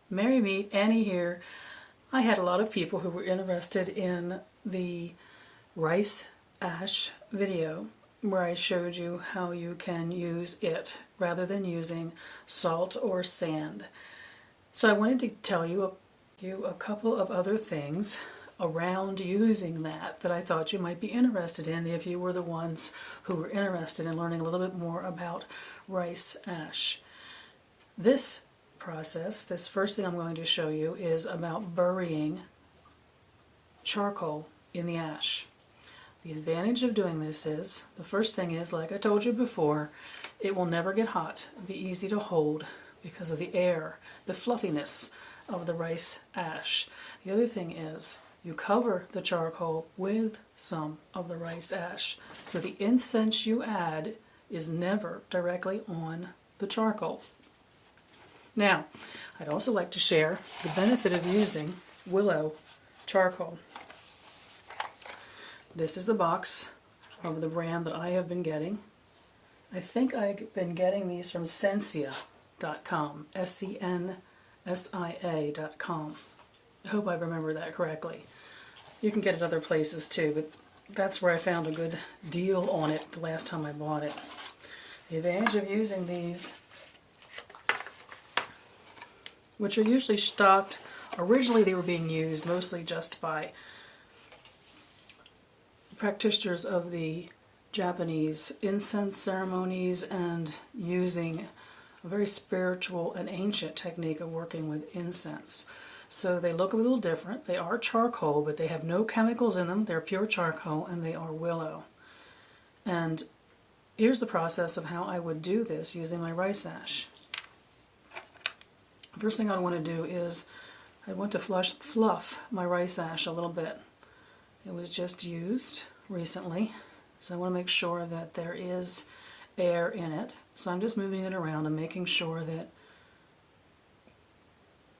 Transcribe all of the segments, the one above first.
Merry Meet, Annie here. I had a lot of people who were interested in the rice ash video where I showed you how you can use it rather than using salt or sand. So I wanted to tell you a couple of other things around using that I thought you might be interested in if you were the ones who were interested in learning a little bit more about rice ash. This process, this first thing I'm going to show you, is about burying charcoal in the ash. The advantage of doing this is, the first thing is, like I told you before, it will never get hot. It'll be easy to hold because of the air, the fluffiness of the rice ash. The other thing is, you cover the charcoal with some of the rice ash, so the incense you add is never directly on the charcoal. Now, I'd also like to share the benefit of using Willow charcoal. This is the box of the brand that I have been getting. I think I've been getting these from Sensia.com, S-E-N-S-I-A.com. I hope I remember that correctly. You can get it other places too, but that's where I found a good deal on it the last time I bought it. The advantage of using these, which are usually stocked, originally they were being used mostly just by practitioners of the Japanese incense ceremonies and using a very spiritual and ancient technique of working with incense. So they look a little different. They are charcoal, but they have no chemicals in them. They're pure charcoal, and they are willow. And here's the process of how I would do this using my rice ash. First thing I want to do is I want to fluff my rice ash a little bit. It was just used recently, so I want to make sure that there is air in it. So I'm just moving it around and making sure that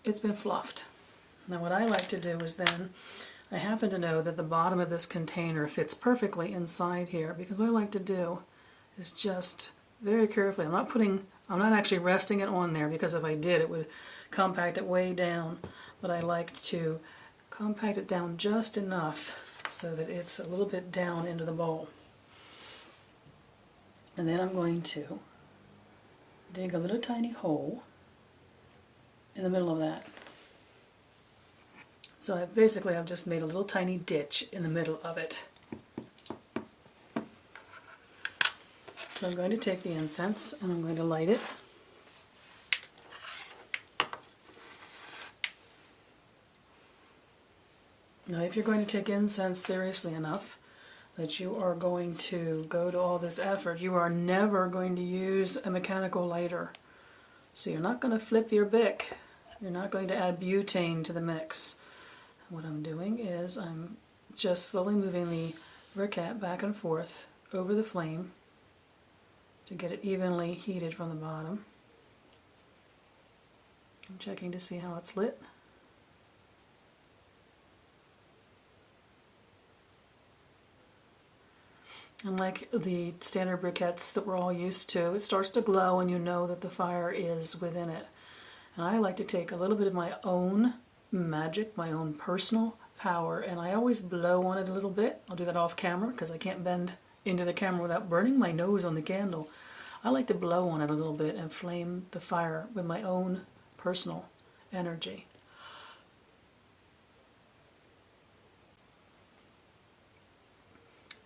it's been fluffed. Now what I like to do is then, I happen to know that the bottom of this container fits perfectly inside here, because what I like to do is just very carefully, I'm not actually resting it on there, because if I did it would compact it way down, but I like to compact it down just enough so that it's a little bit down into the bowl. And then I'm going to dig a little tiny hole in the middle of that. So I've just made a little tiny ditch in the middle of it. So I'm going to take the incense and I'm going to light it. Now if you're going to take incense seriously enough that you are going to go to all this effort, you are never going to use a mechanical lighter. So you're not going to flip your Bic. You're not going to add butane to the mix. What I'm doing is I'm just slowly moving the briquette back and forth over the flame to get it evenly heated from the bottom. I'm checking to see how it's lit. And like the standard briquettes that we're all used to, it starts to glow and you know that the fire is within it. And I like to take a little bit of my own magic, my own personal power, and I always blow on it a little bit. I'll do that off camera because I can't bend into the camera without burning my nose on the candle. I like to blow on it a little bit and flame the fire with my own personal energy.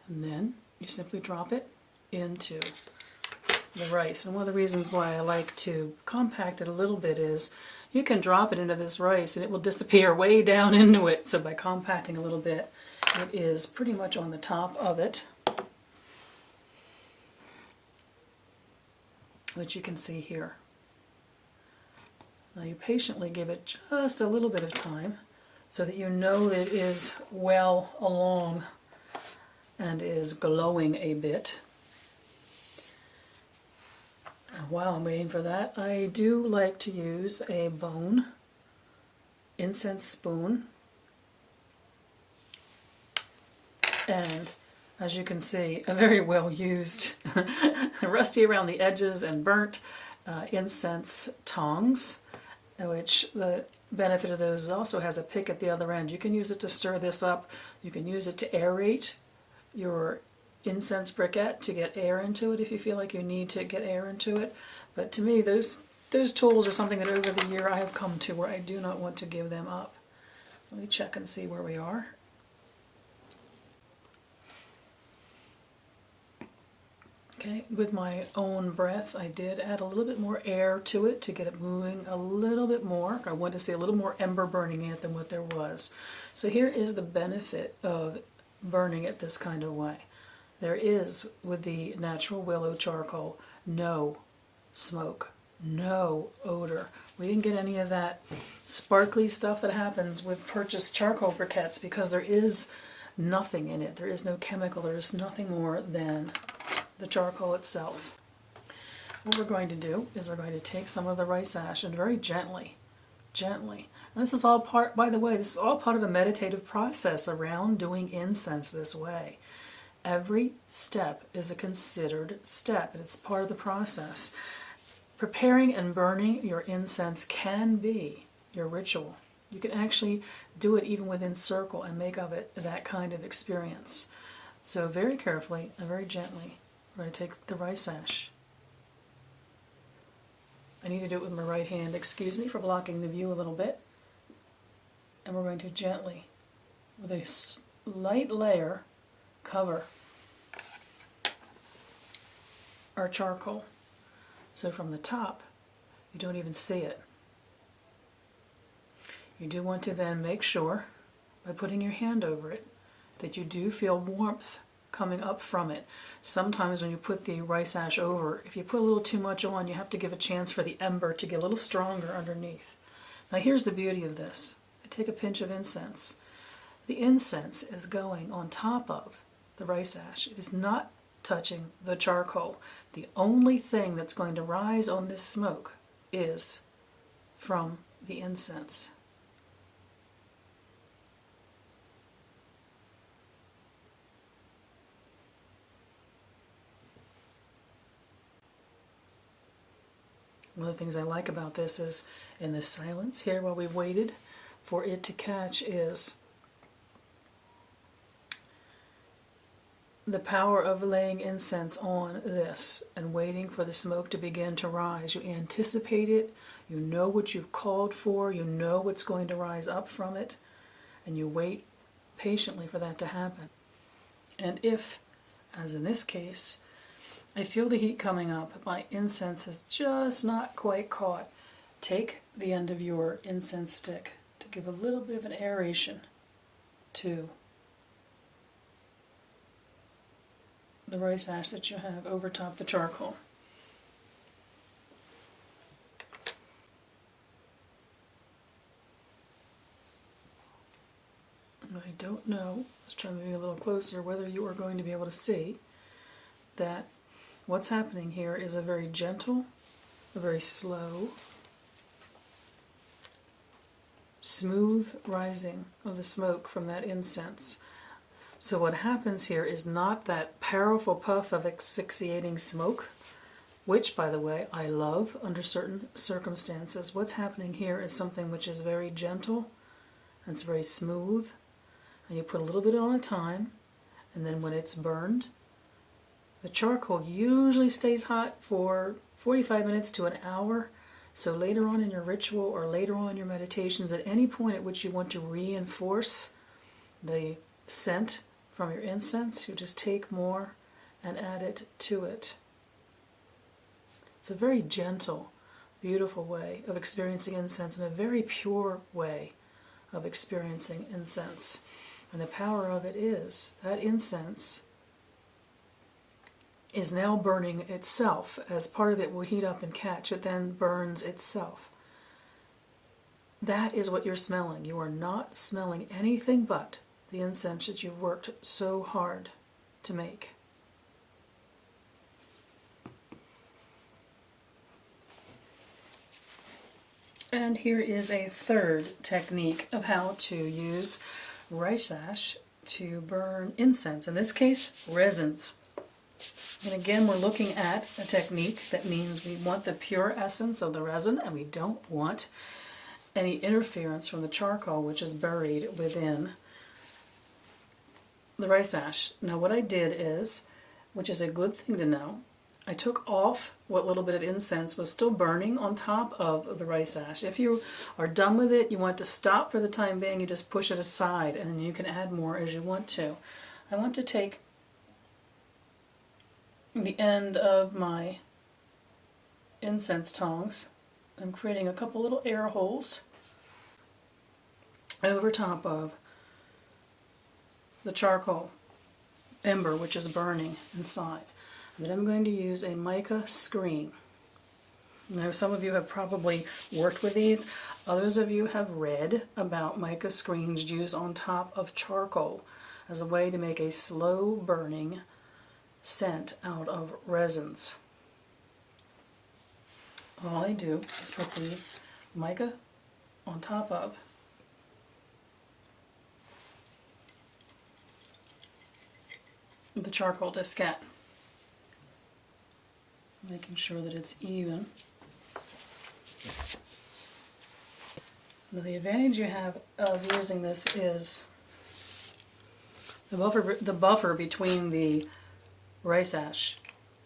And then you simply drop it into the rice. And one of the reasons why I like to compact it a little bit is you can drop it into this rice and it will disappear way down into it. So by compacting a little bit, it is pretty much on the top of it, which you can see here. Now you patiently give it just a little bit of time so that you know it is well along and is glowing a bit. While I'm waiting for that, I do like to use a bone incense spoon, and as you can see, a very well used, rusty around the edges and burnt incense tongs, which the benefit of those also has a pick at the other end. You can use it to stir this up. You can use it to aerate your incense briquette to get air into it if you feel like you need to get air into it. But to me, those tools are something that over the year I have come to where I do not want to give them up. Let me check and see where we are. Okay, with my own breath, I did add a little bit more air to it to get it moving a little bit more. I wanted to see a little more ember burning in it than what there was. So here is the benefit of burning it this kind of way. There is, with the natural willow charcoal, no smoke, no odor. We didn't get any of that sparkly stuff that happens with purchased charcoal briquettes because there is nothing in it. There is no chemical. There is nothing more than the charcoal itself. What we're going to do is we're going to take some of the rice ash and very gently, and this is all part, by the way, this is all part of a meditative process around doing incense this way. Every step is a considered step, and it's part of the process. Preparing and burning your incense can be your ritual. You can actually do it even within circle and make of it that kind of experience. So very carefully and very gently, we're going to take the rice ash. I need to do it with my right hand, excuse me for blocking the view a little bit. And we're going to gently, with a light layer, cover our charcoal. So from the top, you don't even see it. You do want to then make sure, by putting your hand over it, that you do feel warmth coming up from it. Sometimes when you put the rice ash over, if you put a little too much on, you have to give a chance for the ember to get a little stronger underneath. Now here's the beauty of this. I take a pinch of incense. The incense is going on top of the rice ash. It is not touching the charcoal. The only thing that's going to rise on this smoke is from the incense. One of the things I like about this is in the silence here while we waited for it to catch is the power of laying incense on this and waiting for the smoke to begin to rise. You anticipate it, you know what you've called for, you know what's going to rise up from it, and you wait patiently for that to happen. And if, as in this case, I feel the heat coming up, but my incense has just not quite caught, take the end of your incense stick to give a little bit of an aeration to the rice ash that you have over top the charcoal. I don't know, let's try to be a little closer, whether you are going to be able to see that what's happening here is a very gentle, a very slow, smooth rising of the smoke from that incense. So what happens here is not that powerful puff of asphyxiating smoke, which, by the way, I love under certain circumstances. What's happening here is something which is very gentle, and it's very smooth, and you put a little bit on a time, and then when it's burned, the charcoal usually stays hot for 45 minutes to an hour. So later on in your ritual or later on in your meditations, at any point at which you want to reinforce the scent from your incense, you just take more and add it to it. It's a very gentle, beautiful way of experiencing incense and a very pure way of experiencing incense. And the power of it is that incense is now burning itself. As part of it will heat up and catch, it then burns itself. That is what you're smelling. You are not smelling anything but the incense that you've worked so hard to make. And here is a third technique of how to use rice ash to burn incense. In this case, resins. And again, we're looking at a technique that means we want the pure essence of the resin and we don't want any interference from the charcoal which is buried within the rice ash. Now what I did is, which is a good thing to know, I took off what little bit of incense was still burning on top of the rice ash. If you are done with it, you want to stop for the time being, you just push it aside and then you can add more as you want to. I want to take the end of my incense tongs. I'm creating a couple little air holes over top of the charcoal ember which is burning inside. Then I'm going to use a mica screen. Now some of you have probably worked with these, others of you have read about mica screens used on top of charcoal as a way to make a slow burning scent out of resins. All I do is put the mica on top of the charcoal diskette, making sure that it's even. Now the advantage you have of using this is the buffer between the rice ash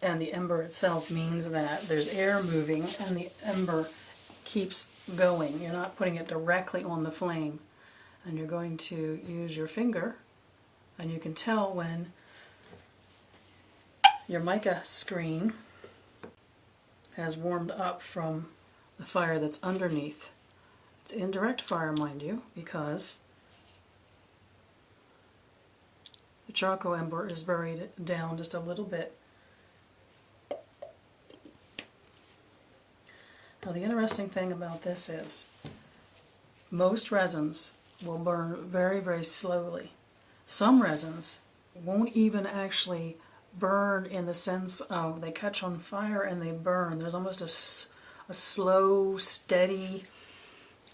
and the ember itself means that there's air moving and the ember keeps going. You're not putting it directly on the flame, and you're going to use your finger, and you can tell when your mica screen has warmed up from the fire that's underneath. It's indirect fire, mind you, because the charcoal ember is buried down just a little bit. Now the interesting thing about this is most resins will burn very, very slowly. Some resins won't even actually burn in the sense of they catch on fire and they burn. There's almost a slow, steady,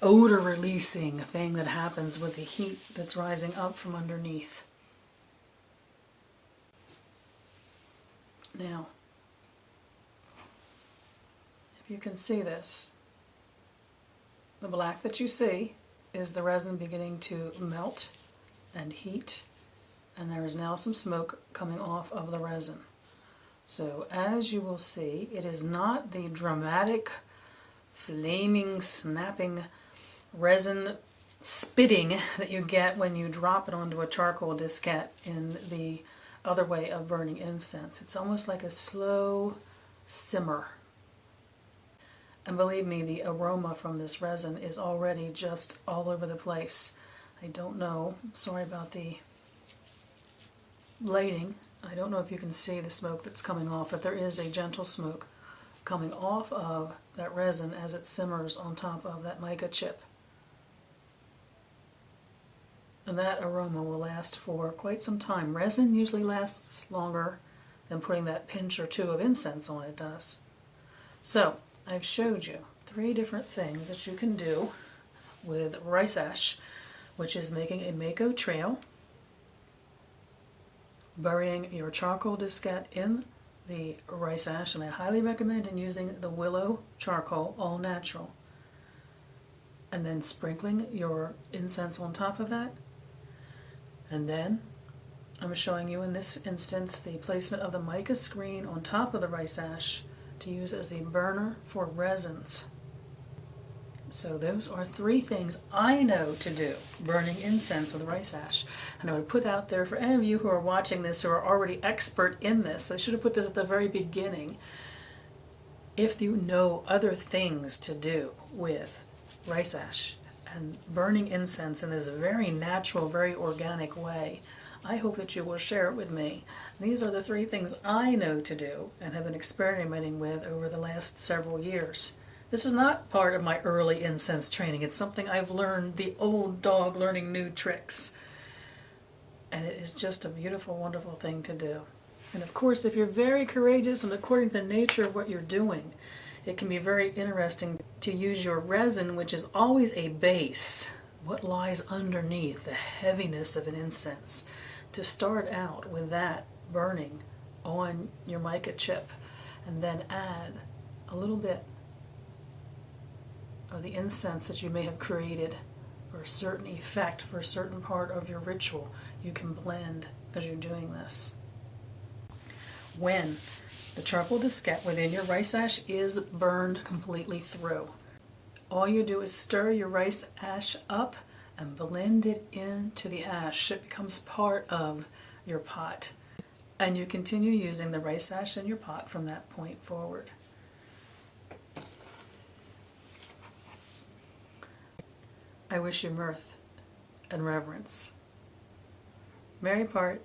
odor-releasing thing that happens with the heat that's rising up from underneath. Now, if you can see this, the black that you see is the resin beginning to melt and heat, and there is now some smoke coming off of the resin. So as you will see, it is not the dramatic, flaming, snapping resin spitting that you get when you drop it onto a charcoal diskette in the other way of burning incense. It's almost like a slow simmer. And believe me, the aroma from this resin is already just all over the place. I don't know, sorry about the lighting, I don't know if you can see the smoke that's coming off, but there is a gentle smoke coming off of that resin as it simmers on top of that mica chip. And that aroma will last for quite some time. Resin usually lasts longer than putting that pinch or two of incense on it does. So, I've showed you 3 different things that you can do with rice ash, which is making a Mako trail, burying your charcoal diskette in the rice ash, and I highly recommend using the Willow charcoal, all natural, and then sprinkling your incense on top of that. And then I'm showing you in this instance the placement of the mica screen on top of the rice ash to use as a burner for resins. So those are 3 things I know to do, burning incense with rice ash. And I would put out there for any of you who are watching this who are already expert in this, I should have put this at the very beginning, if you know other things to do with rice ash and burning incense in this very natural, very organic way, I hope that you will share it with me. These are the 3 things I know to do and have been experimenting with over the last several years. This was not part of my early incense training. It's something I've learned, the old dog learning new tricks. And it is just a beautiful, wonderful thing to do. And of course, if you're very courageous and according to the nature of what you're doing, it can be very interesting to use your resin, which is always a base, what lies underneath the heaviness of an incense, to start out with that burning on your mica chip and then add a little bit of the incense that you may have created for a certain effect, for a certain part of your ritual. You can blend as you're doing this. When the charcoal diskette within your rice ash is burned completely through, all you do is stir your rice ash up and blend it into the ash. It becomes part of your pot. And you continue using the rice ash in your pot from that point forward. I wish you mirth and reverence. Merry part.